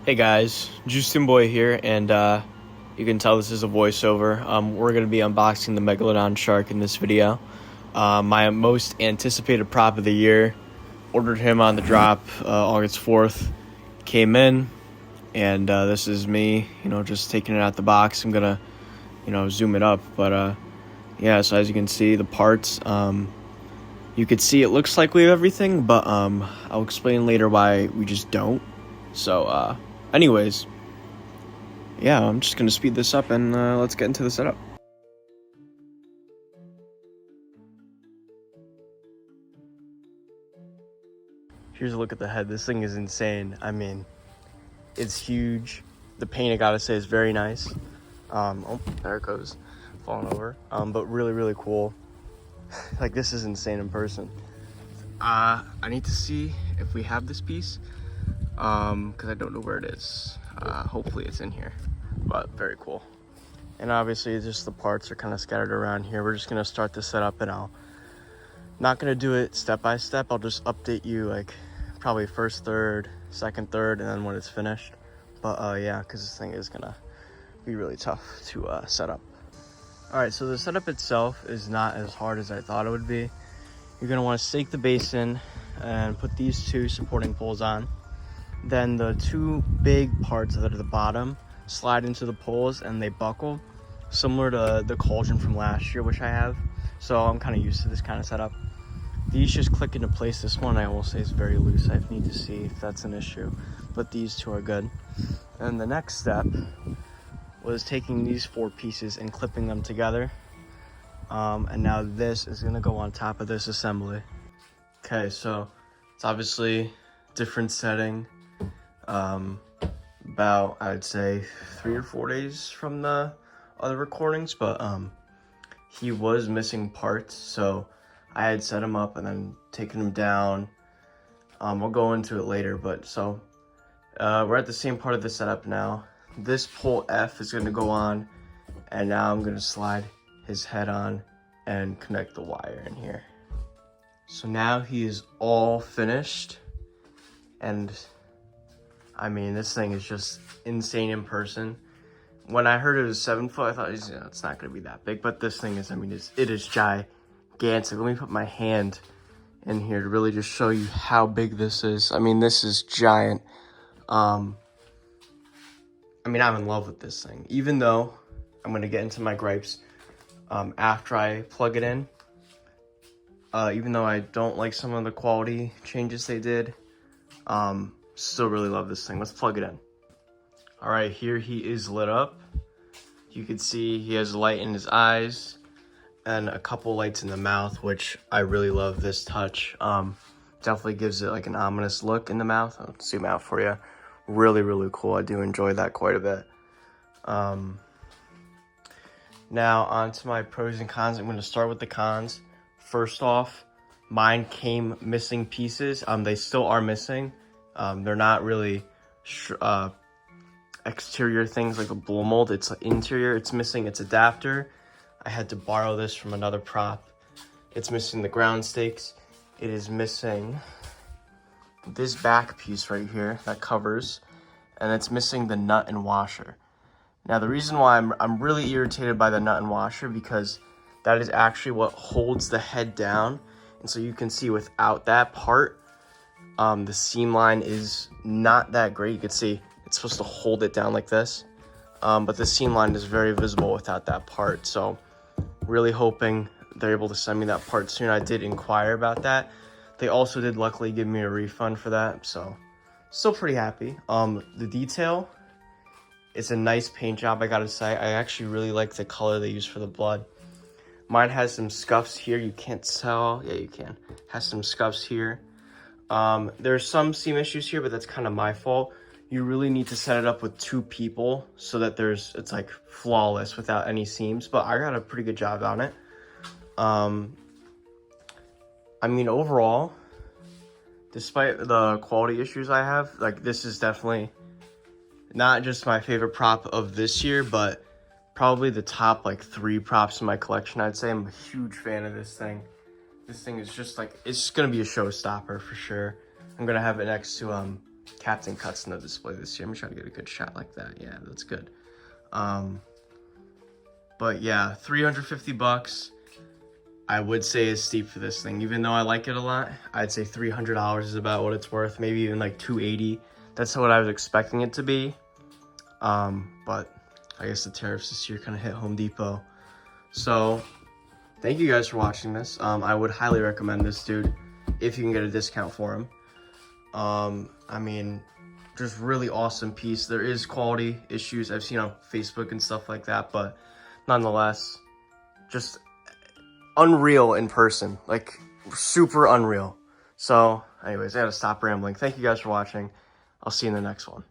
Hey guys, Justin Boy here, and you can tell this is a voiceover. We're going to be unboxing the Megalodon shark in this video. My most anticipated prop of the year. Ordered him on the drop August 4th. Came in, and this is me, just taking it out the box. I'm going to, zoom it up. But yeah, so as you can see, the parts, you could see it looks like we have everything, but I'll explain later why we just don't. So, anyways, yeah, I'm just going to speed this up and let's get into the setup. Here's a look at the head. This thing is insane. I mean, it's huge. The paint, I gotta say, is very nice. Oh, there it goes, falling over. But really, really cool. Like, this is insane in person. I need to see if we have this piece, because I don't know where it is. Hopefully it's in here, but very cool. And obviously just the parts are kind of scattered around here. We're just gonna start the setup, and not gonna do it step by step. I'll just update you like probably first third, second third, and then when it's finished. But yeah, because this thing is gonna be really tough to set up. All right, so the setup itself is not as hard as I thought it would be. You're gonna want to stake the base in and put these two supporting poles on. Then the two big parts that are at the bottom slide into the poles and they buckle, similar to the cauldron from last year, which I have. So I'm kind of used to this kind of setup. These just click into place. This one I will say is very loose. I need to see if that's an issue, but these two are good. And the next step was taking these four pieces and clipping them together. And now this is gonna go on top of this assembly. Okay, so it's obviously different setting. About, I'd say 3 or 4 days from the other recordings, but he was missing parts, so I had set him up and then taken him down. We'll go into it later, but so we're at the same part of the setup now. This pole F is going to go on, and now I'm going to slide his head on and connect the wire in here. So now he is all finished, and I mean, this thing is just insane in person. When I heard it was 7 foot, I thought it's not going to be that big, but this thing is, I mean, it is gigantic. Let me put my hand in here to really just show you how big this is. I mean, this is giant. I mean, I'm in love with this thing, even though I'm going to get into my gripes after I plug it in. Even though I don't like some of the quality changes they did, still really love this thing. Let's plug it in. All right, here he is lit up. You can see he has light in his eyes and a couple lights in the mouth, which I really love this touch. Definitely gives it like an ominous look in the mouth. I'll zoom out for you. Really, really cool. I do enjoy that quite a bit. Now on to my pros and cons. I'm going to start with the cons. First off, mine came missing pieces. They still are missing. They're not really exterior things like a blow mold. It's interior. It's missing its adapter. I had to borrow this from another prop. It's missing the ground stakes. It is missing this back piece right here that covers, and it's missing the nut and washer. Now the reason why I'm really irritated by the nut and washer, because that is actually what holds the head down. And so you can see without that part, the seam line is not that great. You can see it's supposed to hold it down like this, but the seam line is very visible without that part. So really hoping they're able to send me that part soon. I did inquire about that. They also did luckily give me a refund for that, so still pretty happy. The detail, it's a nice paint job, I gotta say. I actually really like the color they use for the blood. Mine has some scuffs here. You can't tell. Yeah, you can. Has some scuffs here. There's some seam issues here, but that's kind of my fault. You really need to set it up with 2 people so that it's like flawless without any seams, but I got a pretty good job on it. I mean, overall, despite the quality issues I have, like, this is definitely not just my favorite prop of this year, but probably the top like 3 props in my collection. I'd say I'm a huge fan of this thing. This thing is just like, it's just gonna be a showstopper for sure. I'm gonna have it next to Captain Cuts no display this year. I'm trying to get a good shot like that. Yeah, that's good. But yeah, 350 bucks. I would say is steep for this thing. Even though I like it a lot, I'd say $300 is about what it's worth. Maybe even like $280. That's what I was expecting it to be. But I guess the tariffs this year kind of hit Home Depot. So thank you guys for watching this. I would highly recommend this dude if you can get a discount for him. I mean, just really awesome piece. There is quality issues I've seen on Facebook and stuff like that, but nonetheless, just unreal in person, like super unreal. So anyways, I gotta stop rambling. Thank you guys for watching. I'll see you in the next one.